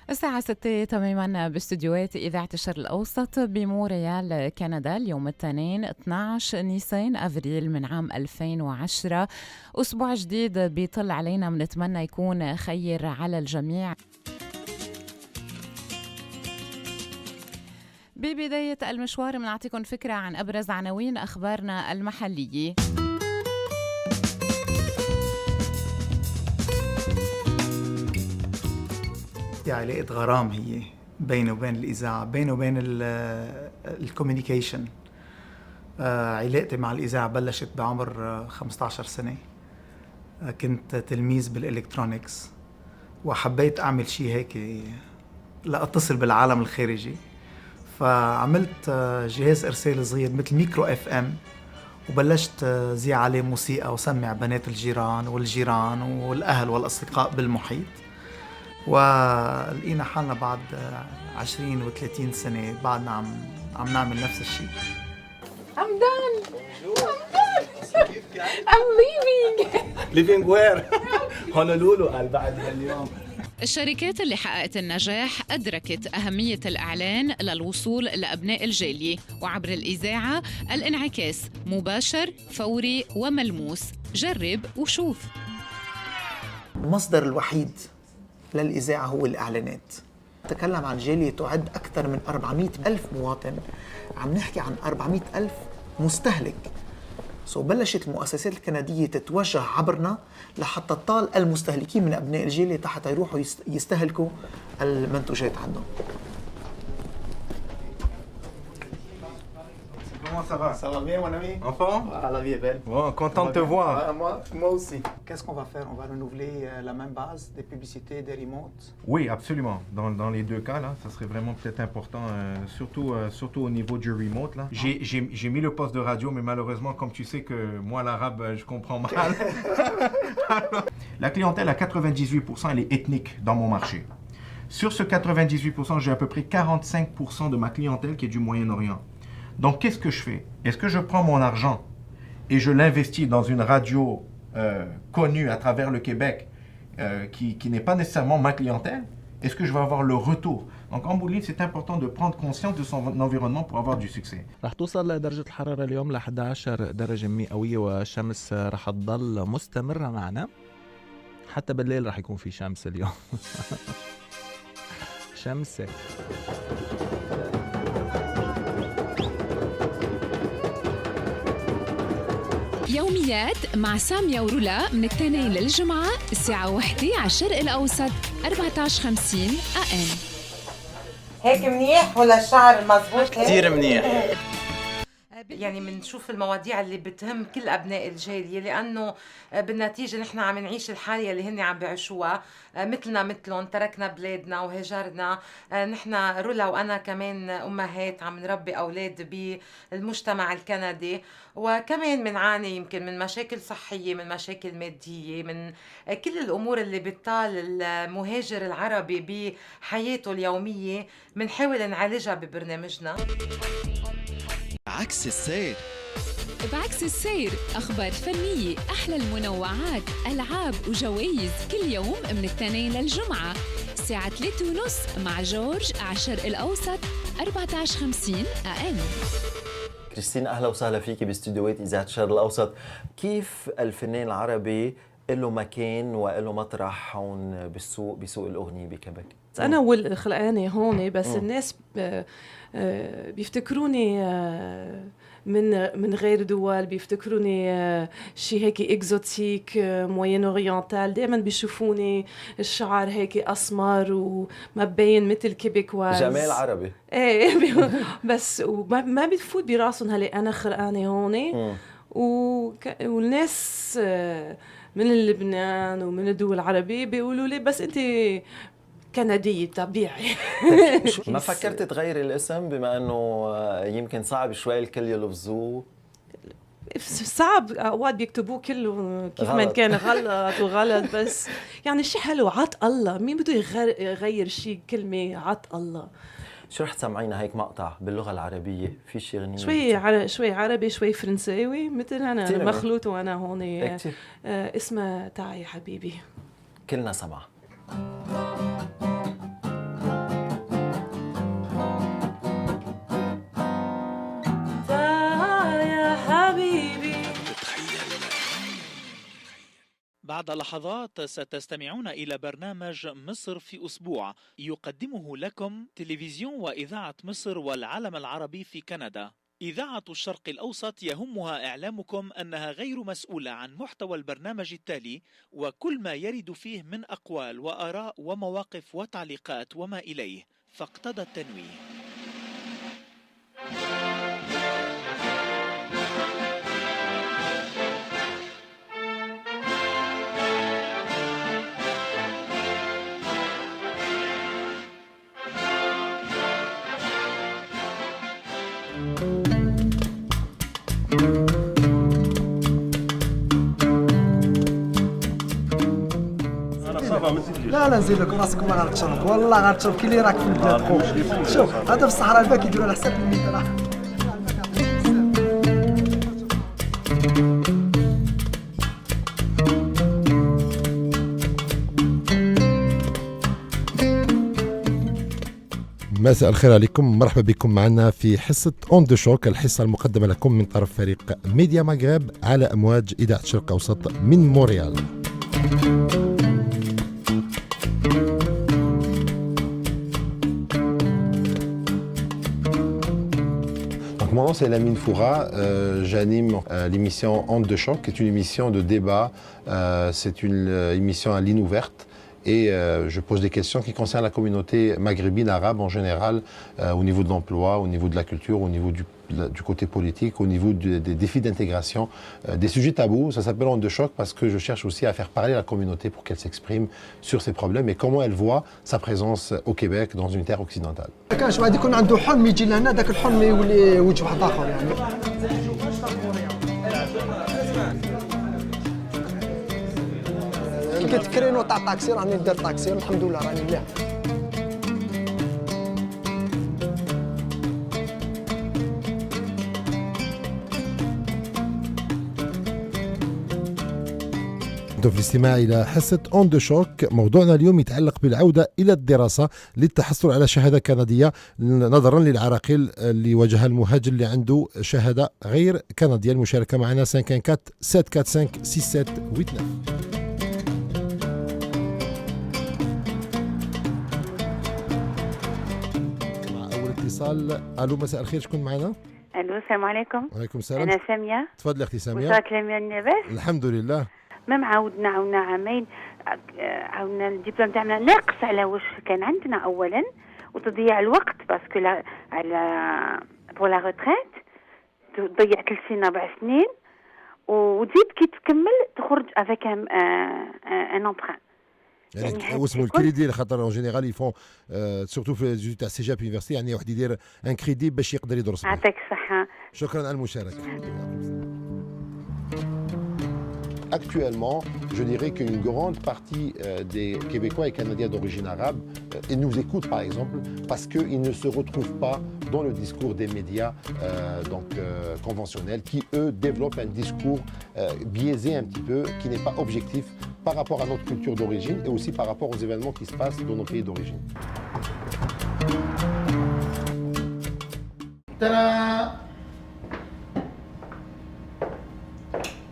الساعة 6 تماما باستديوهات إذاعة الشرق الأوسط بمونريال كندا، اليوم الاثنين 12 نيسان أفريل من عام 2010. أسبوع جديد بيطل علينا، بنتمنى يكون خير على الجميع. ببداية المشوار بنعطيكم فكرة عن أبرز عناوين أخبارنا المحلية. في علاقة غرام هي بيني وبين الإذاعة، بيني وبين الكوميونيكيشن. علاقتي مع الإذاعة بلشت بعمر 15 سنة. كنت تلميذ بالإلكترونيكس وحبيت أعمل شيء هيك لأتصل بالعالم الخارجي، فعملت جهاز إرسال صغير مثل ميكرو اف ام، وبلشت زيع عليه موسيقى وسمع بنات الجيران والجيران والأهل والأصدقاء بالمحيط. ولقينا حالنا بعد 20 و30 سنة بعدنا عم نعمل نفس الشيء. I'm done. I'm leaving. Leaving where? هونولولو قال بعد هاليوم. الشركات اللي حققت النجاح أدركت أهمية الإعلان للوصول لأبناء الجالية، وعبر الإذاعة الانعكاس مباشر فوري وملموس. جرب وشوف. المصدر الوحيد للإذاعة هو الإعلانات. نتكلم عن جالية تعد أكثر من 400 ألف مواطن، عم نحكي عن 400 ألف مستهلك. بلشت المؤسسات الكندية تتوجه عبرنا لحتى تطال المستهلكين من أبناء الجالية حتى يروحوا يستهلكوا المنتوجات عندهم. Comment ça va? Ça va bien, mon ami? En forme? Ah, la vie est belle. Bon, content de te voir. Moi aussi. Qu'est-ce qu'on va faire? On va renouveler la même base des publicités, des remotes? Oui, absolument. Dans les deux cas, là, ça serait vraiment peut-être important, surtout au niveau du remote. Là. J'ai mis le poste de radio, mais malheureusement, comme tu sais que moi, l'arabe, je comprends mal. La clientèle à 98%, elle est ethnique dans mon marché. Sur ce 98%, j'ai à peu près 45% de ma clientèle qui est du Moyen-Orient. Donc, qu'est-ce que je fais? Est-ce que je prends mon argent et je l'investis dans une radio connue à travers le Québec qui n'est pas nécessairement ma clientèle? Est-ce que je vais avoir le retour? Donc, en bout de ligne, c'est important de prendre conscience de son environnement pour avoir du succès. رح توصل لدرجة الحرارة اليوم ل 11 درجة مئوية، والشمس رح تضل مستمرة معنا حتى بالليل. رح يكون في شمس اليوم. شمسة. يوميات مع سامية ورولا من الاثنين للجمعة الساعة 1 على الشرق الأوسط 14:50 AM. هيك منيح ولا الشعر مزبوط؟ كتير منيح. يعني منشوف المواضيع اللي بتهم كل أبناء الجالية، لأنه بالنتيجة نحن عم نعيش الحالة اللي هن عم بيعيشوها، مثلنا مثلهم، تركنا بلادنا وهجرنا. نحن رولا وأنا كمان أمهات عم نربي أولاد بالمجتمع الكندي، وكمان منعاني يمكن من مشاكل صحية، من مشاكل مادية، من كل الأمور اللي بتطال المهاجر العربي بحياته اليومية. منحاول نعالجها ببرنامجنا عكس السير. بعكس السير، أخبار فنية، أحلى المنوعات، ألعاب وجوائز كل يوم من الاثنين للجمعة الساعة 3:30 مع جورج على الشرق الأوسط 14:50 AM. كريستين، أهلا وسهلا فيكي باستديوهات إذاعة الشرق الأوسط. كيف الفنان العربي له مكان وله مطرح هون بسوق الأغنية بكبك؟ أنا والخلقانة هون، بس الناس بيفتكروني من غير دول، بيفتكروني شيء هيك اكزوتيك موين اورينتال. دائما بيشوفوني الشعر هيك اسمر وما بين مثل كيبيكواز، جمال عربي. ايه بس ما بيفوت براسهم هلي انا خرقانه هون. والناس من لبنان ومن الدول العربية بيقولوا لي بس انت كندية طبيعي. ما فكرت تغيري الاسم بما انه يمكن صعب شوي الكل يلفظوه؟ صعب، اوقات بيكتبوه كله كيف ما كان غلط وغلط، بس يعني شيء حلو. عط الله، مين بده يغير شيء كلمة عط الله. شو رح تسمعينا هيك مقطع باللغة العربية؟ في شي غنية شوي عربي شوي فرنساوي، مثل أنا مخلوط وأنا هون. اسمها تعي حبيبي. كلنا سمع. بعد لحظات ستستمعون إلى برنامج مصر في أسبوع يقدمه لكم تلفزيون وإذاعة مصر والعالم العربي في كندا. إذاعة الشرق الأوسط يهمها إعلامكم أنها غير مسؤولة عن محتوى البرنامج التالي وكل ما يرد فيه من أقوال وآراء ومواقف وتعليقات وما إليه، فاقتضى التنويه. لا نزيد لكم راسكم ما غنتشرب والله غنتشرب كي اللي راك في البلاد خو. شوف هذا في الصحراء الباك كيديروا على حساب الميت راه. مساء الخير عليكم، مرحبا بكم معنا في حصة اون دو شوك، الحصة المقدمة لكم من طرف فريق ميديا مغرب على أمواج إذاعة الشرق الأوسط من مونريال. Mon nom c'est Lamine Foura, j'anime l'émission Onde de Choc, qui est une émission de débat, c'est une émission à ligne ouverte et je pose des questions qui concernent la communauté maghrébine arabe en général, au niveau de l'emploi, au niveau de la culture, au niveau du côté politique, au niveau des défis d'intégration, des sujets tabous. Ça s'appelle Onde de Choc parce que je cherche aussi à faire parler la communauté pour qu'elle s'exprime sur ses problèmes et comment elle voit sa présence au Québec dans une terre occidentale. كانش واحد يكون عنده حلم يجي لهنا، داك الحلم يولي وجه واحد اخر يعني. كي كتكرينو تاع طاكسي راني ندير طاكسي الحمد لله راني مليح. في الاستماع إلى حصة اون دو شوك. موضوعنا اليوم يتعلق بالعودة إلى الدراسة للتحصل على شهادة كندية نظرا للعراقيل اللي واجهها المهاجر اللي عنده شهادة غير كندية. المشاركة معنا 514-745-6789. مع أول اتصال. ألو مساء الخير، شكون معنا؟ ألو السلام عليكم. وعليكم السلام. أنا سامية. تفضلي أختي سامية. وصلت لاباس؟ الحمد لله. ما معاودنا عاونا عامين، عاونا الدبلوم تاعنا ناقص على واش كان عندنا اولا، وتضيع الوقت باسكو على بور لا ريتريت تضيع 3 سنين 4 سنين، وتزيد كي تكمل تخرج افيك ان امبران. يعني واسمو الكريدي خاطر اون جينيرال يفون سورتو في لي تاع سي جاب يونيفرسيتي، يعني واحد يدير ان كريدي باش يقدر يدرس. يعطيك الصحة. شكرا على المشاركة. Actuellement, je dirais qu'une grande partie des Québécois et Canadiens d'origine arabe nous écoutent par exemple parce qu'ils ne se retrouvent pas dans le discours des médias conventionnels qui eux développent un discours biaisé un petit peu, qui n'est pas objectif par rapport à notre culture d'origine et aussi par rapport aux événements qui se passent dans nos pays d'origine.